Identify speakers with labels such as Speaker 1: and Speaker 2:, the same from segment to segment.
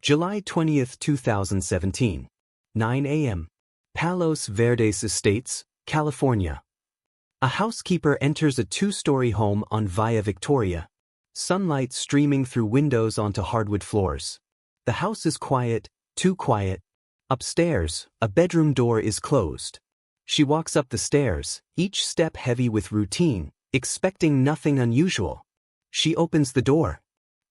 Speaker 1: July 20, 2017. 9 a.m. Palos Verdes Estates, California. A housekeeper enters a two-story home on Via Victoria. Sunlight streaming through windows onto hardwood floors. The house is quiet, too quiet. Upstairs, a bedroom door is closed. She walks up the stairs, each step heavy with routine, expecting nothing unusual. She opens the door.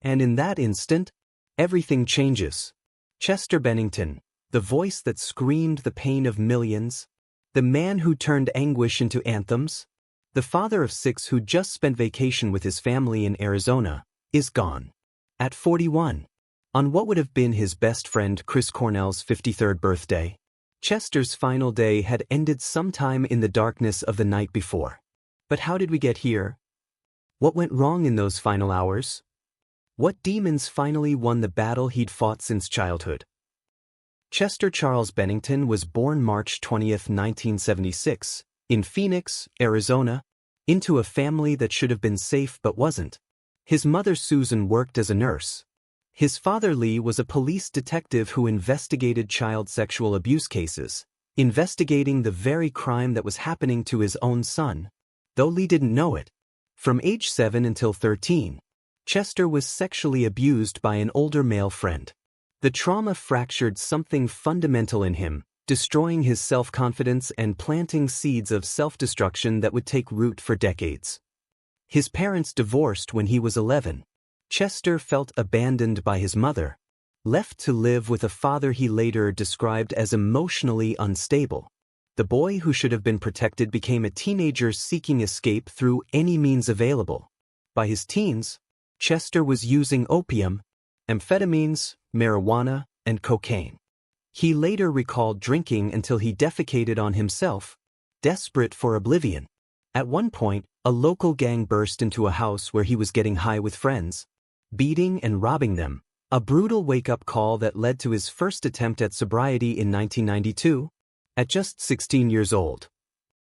Speaker 1: And in that instant, everything changes. Chester Bennington, the voice that screamed the pain of millions, the man who turned anguish into anthems, the father of 6 who just spent vacation with his family in Arizona, is gone. At 41, on what would have been his best friend Chris Cornell's 53rd birthday, Chester's final day had ended sometime in the darkness of the night before. But how did we get here? What went wrong in those final hours? What demons finally won the battle he'd fought since childhood? Chester Charles Bennington was born March 20, 1976, in Phoenix, Arizona, into a family that should have been safe but wasn't. His mother Susan worked as a nurse. His father Lee was a police detective who investigated child sexual abuse cases, investigating the very crime that was happening to his own son, though Lee didn't know it. From age 7 until 13, Chester was sexually abused by an older male friend. The trauma fractured something fundamental in him, destroying his self-confidence and planting seeds of self-destruction that would take root for decades. His parents divorced when he was 11. Chester felt abandoned by his mother, left to live with a father he later described as emotionally unstable. The boy who should have been protected became a teenager seeking escape through any means available. By his teens, Chester was using opium, amphetamines, marijuana, and cocaine. He later recalled drinking until he defecated on himself, desperate for oblivion. At one point, a local gang burst into a house where he was getting high with friends, beating and robbing them, a brutal wake-up call that led to his first attempt at sobriety in 1992, at just 16 years old.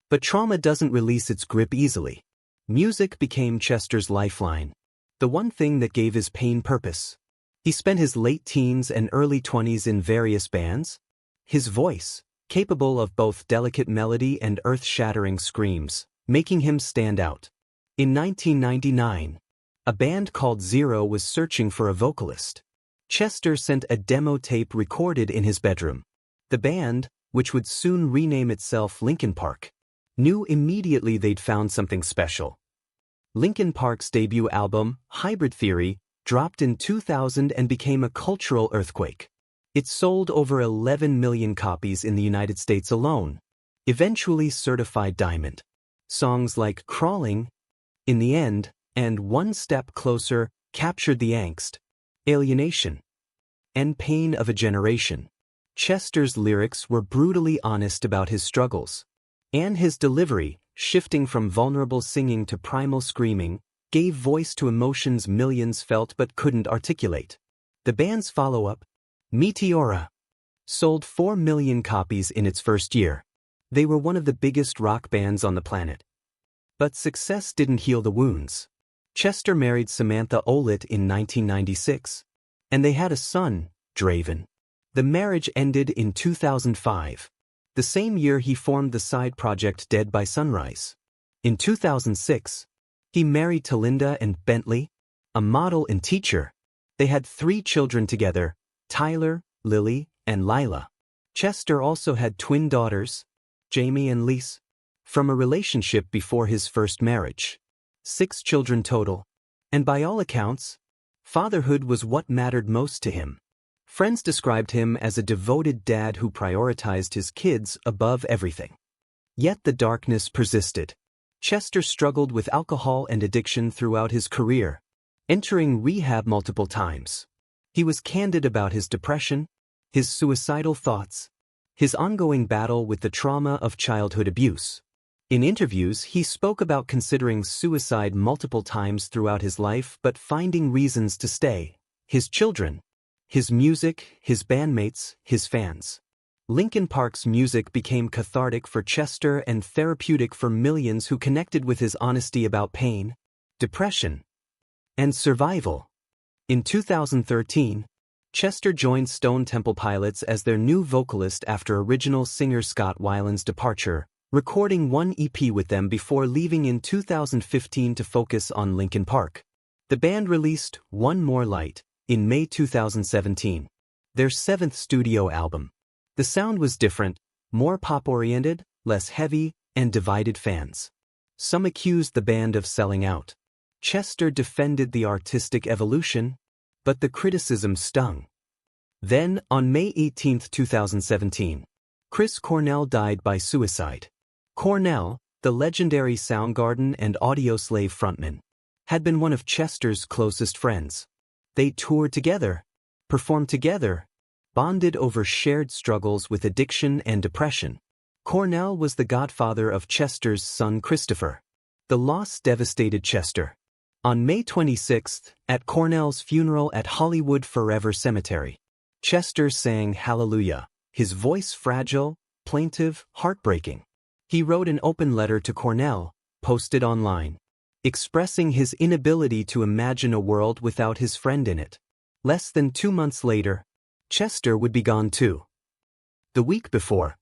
Speaker 1: But trauma doesn't release its grip easily. Music became Chester's lifeline, the one thing that gave his pain purpose. He spent his late teens and early 20s in various bands. His voice, capable of both delicate melody and earth-shattering screams, making him stand out. In 1999, a band called Zero was searching for a vocalist. Chester sent a demo tape recorded in his bedroom. The band, which would soon rename itself Linkin Park, knew immediately they'd found something special. Linkin Park's debut album, Hybrid Theory, dropped in 2000 and became a cultural earthquake. It sold over 11 million copies in the United States alone, eventually certified diamond. Songs like Crawling, In the End, and One Step Closer captured the angst, alienation, and pain of a generation. Chester's lyrics were brutally honest about his struggles, and his delivery, shifting from vulnerable singing to primal screaming, gave voice to emotions millions felt but couldn't articulate. The band's follow-up, Meteora, sold 4 million copies in its first year. They were one of the biggest rock bands on the planet. But success didn't heal the wounds. Chester married Samantha Olett in 1996, and they had a son, Draven. The marriage ended in 2005. The same year he formed the side project Dead by Sunrise. In 2006, he married Talinda and Bentley, a model and teacher. They had 3 children together, Tyler, Lily, and Lila. Chester also had twin daughters, Jamie and Lise, from a relationship before his first marriage. 6 children total, and by all accounts, fatherhood was what mattered most to him. Friends described him as a devoted dad who prioritized his kids above everything. Yet the darkness persisted. Chester struggled with alcohol and addiction throughout his career, entering rehab multiple times. He was candid about his depression, his suicidal thoughts, his ongoing battle with the trauma of childhood abuse. In interviews, he spoke about considering suicide multiple times throughout his life but finding reasons to stay: his children, his music, his bandmates, his fans. Linkin Park's music became cathartic for Chester and therapeutic for millions who connected with his honesty about pain, depression, and survival. In 2013, Chester joined Stone Temple Pilots as their new vocalist after original singer Scott Weiland's departure, recording one EP with them before leaving in 2015 to focus on Linkin Park. The band released One More Light in May 2017, their seventh studio album. The sound was different, more pop-oriented, less heavy, and divided fans. Some accused the band of selling out. Chester defended the artistic evolution, but the criticism stung. Then, on May 18, 2017, Chris Cornell died by suicide. Cornell, the legendary Soundgarden and Audioslave frontman, had been one of Chester's closest friends. They toured together, performed together, bonded over shared struggles with addiction and depression. Cornell was the godfather of Chester's son Christopher. The loss devastated Chester. On May 26, at Cornell's funeral at Hollywood Forever Cemetery, Chester sang Hallelujah, his voice fragile, plaintive, heartbreaking. He wrote an open letter to Cornell, posted online, expressing his inability to imagine a world without his friend in it. Less than 2 months later, Chester would be gone too. The week before,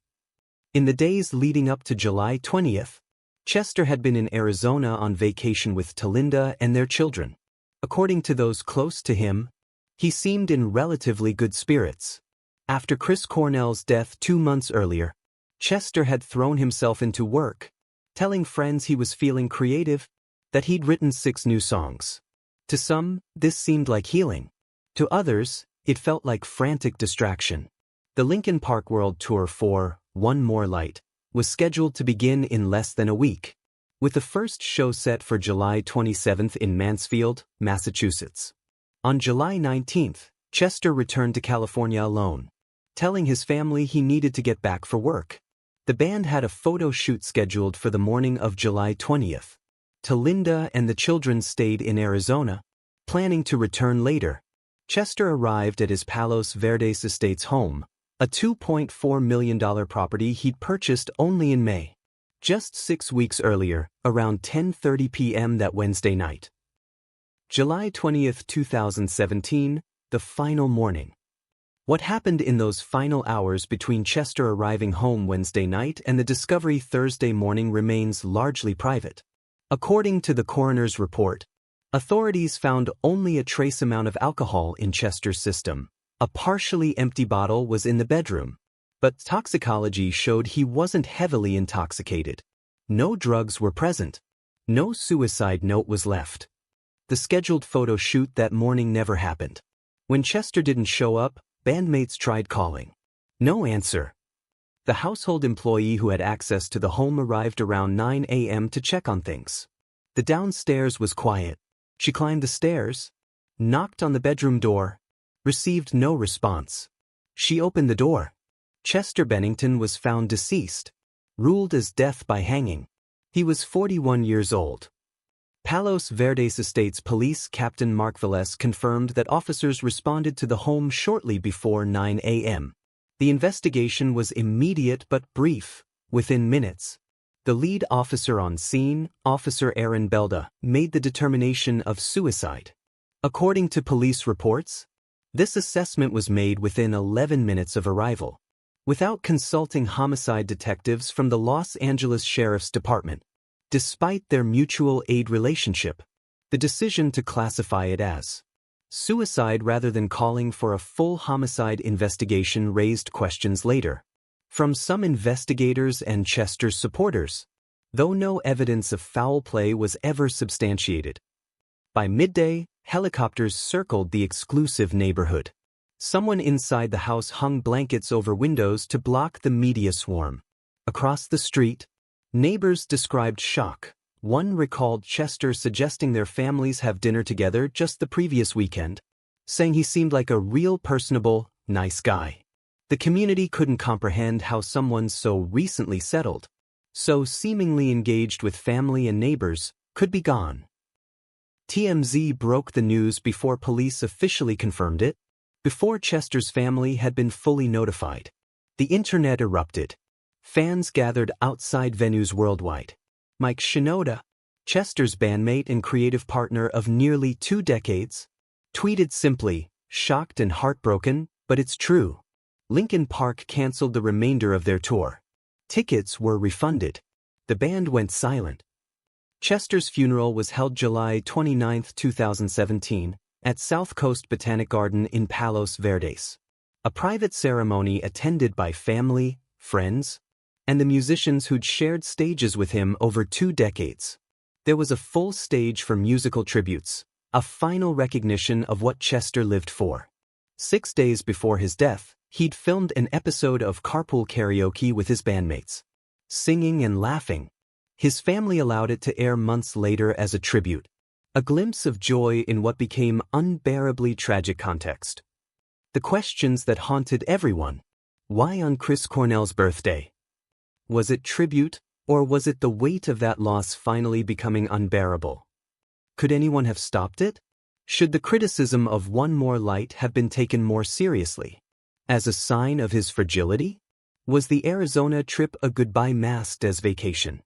Speaker 1: in the days leading up to July 20th, Chester had been in Arizona on vacation with Talinda and their children. According to those close to him, he seemed in relatively good spirits. After Chris Cornell's death 2 months earlier, Chester had thrown himself into work, telling friends he was feeling creative, that he'd written 6 new songs. To some, this seemed like healing. To others, it felt like frantic distraction. The Linkin Park World Tour for One More Light was scheduled to begin in less than a week, with the first show set for July 27 in Mansfield, Massachusetts. On July 19, Chester returned to California alone, telling his family he needed to get back for work. The band had a photo shoot scheduled for the morning of July 20th. Talinda and the children stayed in Arizona, planning to return later. Chester arrived at his Palos Verdes Estates home, a $2.4 million property he'd purchased only in May, just 6 weeks earlier, around 10:30 p.m. that Wednesday night. July 20th, 2017, the final morning. What happened in those final hours between Chester arriving home Wednesday night and the discovery Thursday morning remains largely private. According to the coroner's report, authorities found only a trace amount of alcohol in Chester's system. A partially empty bottle was in the bedroom, but toxicology showed he wasn't heavily intoxicated. No drugs were present. No suicide note was left. The scheduled photo shoot that morning never happened. When Chester didn't show up, bandmates tried calling. No answer. The household employee who had access to the home arrived around 9 a.m. to check on things. The downstairs was quiet. She climbed the stairs, knocked on the bedroom door, received no response. She opened the door. Chester Bennington was found deceased, ruled as death by hanging. He was 41 years old. Palos Verdes Estates Police Captain Mark Velez confirmed that officers responded to the home shortly before 9 a.m. The investigation was immediate but brief, within minutes. The lead officer on scene, Officer Aaron Belda, made the determination of suicide. According to police reports, this assessment was made within 11 minutes of arrival, without consulting homicide detectives from the Los Angeles Sheriff's Department. Despite their mutual aid relationship, the decision to classify it as suicide rather than calling for a full homicide investigation raised questions later from some investigators and Chester's supporters, though no evidence of foul play was ever substantiated. By midday, helicopters circled the exclusive neighborhood. Someone inside the house hung blankets over windows to block the media swarm. Across the street, neighbors described shock. One recalled Chester suggesting their families have dinner together just the previous weekend, saying he seemed like a real personable, nice guy. The community couldn't comprehend how someone so recently settled, so seemingly engaged with family and neighbors, could be gone. TMZ broke the news before police officially confirmed it, before Chester's family had been fully notified. The internet erupted. Fans gathered outside venues worldwide. Mike Shinoda, Chester's bandmate and creative partner of nearly 2 decades, tweeted simply, Shocked and heartbroken, but it's true. Linkin Park canceled the remainder of their tour. Tickets were refunded. The band went silent. Chester's funeral was held July 29, 2017, at South Coast Botanic Garden in Palos Verdes. A private ceremony attended by family, friends, and the musicians who'd shared stages with him over 2 decades. There was a full stage for musical tributes, a final recognition of what Chester lived for. 6 days before his death, he'd filmed an episode of Carpool Karaoke with his bandmates. Singing and laughing. His family allowed it to air months later as a tribute. A glimpse of joy in what became unbearably tragic context. The questions that haunted everyone. Why on Chris Cornell's birthday? Was it tribute, or was it the weight of that loss finally becoming unbearable? Could anyone have stopped it? Should the criticism of One More Light have been taken more seriously? As a sign of his fragility? Was the Arizona trip a goodbye masked as vacation?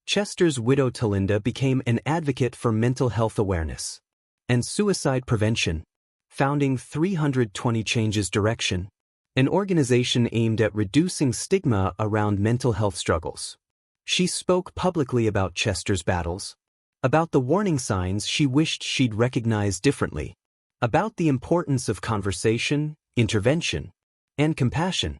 Speaker 1: Chester's widow Talinda became an advocate for mental health awareness and suicide prevention, founding 320 Changes Direction, an organization aimed at reducing stigma around mental health struggles. She spoke publicly about Chester's battles, about the warning signs she wished she'd recognized differently, about the importance of conversation, intervention, and compassion.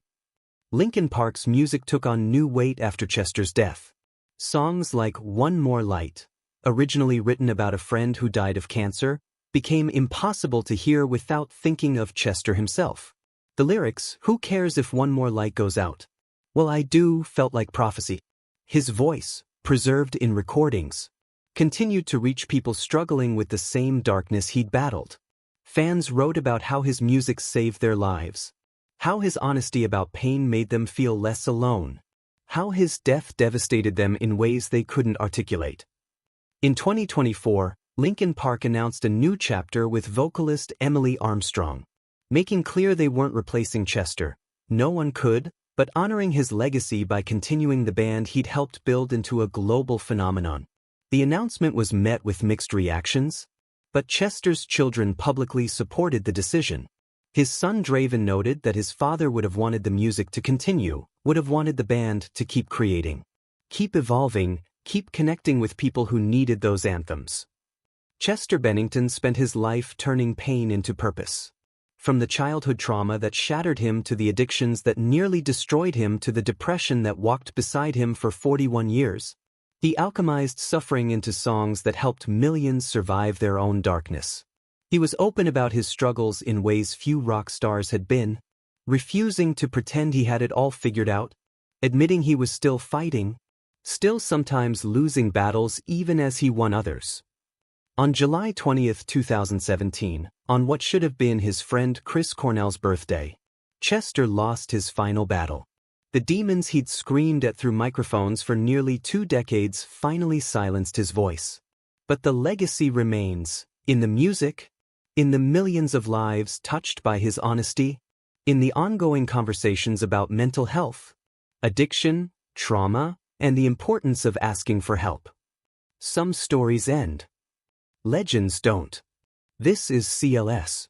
Speaker 1: Linkin Park's music took on new weight after Chester's death. Songs like One More Light, originally written about a friend who died of cancer, became impossible to hear without thinking of Chester himself. The lyrics, "Who cares if one more light goes out? Well, I do," felt like prophecy. His voice, preserved in recordings, continued to reach people struggling with the same darkness he'd battled. Fans wrote about how his music saved their lives, how his honesty about pain made them feel less alone, how his death devastated them in ways they couldn't articulate. In 2024, Linkin Park announced a new chapter with vocalist Emily Armstrong, making clear they weren't replacing Chester. No one could, but honoring his legacy by continuing the band he'd helped build into a global phenomenon. The announcement was met with mixed reactions, but Chester's children publicly supported the decision. His son Draven noted that his father would have wanted the music to continue, would have wanted the band to keep creating, keep evolving, keep connecting with people who needed those anthems. Chester Bennington spent his life turning pain into purpose. From the childhood trauma that shattered him to the addictions that nearly destroyed him to the depression that walked beside him for 41 years, he alchemized suffering into songs that helped millions survive their own darkness. He was open about his struggles in ways few rock stars had been, refusing to pretend he had it all figured out, admitting he was still fighting, still sometimes losing battles even as he won others. On July 20, 2017, on what should have been his friend Chris Cornell's birthday, Chester lost his final battle. The demons he'd screamed at through microphones for nearly 2 decades finally silenced his voice. But the legacy remains, in the music, in the millions of lives touched by his honesty, in the ongoing conversations about mental health, addiction, trauma, and the importance of asking for help. Some stories end. Legends don't. This is CLS.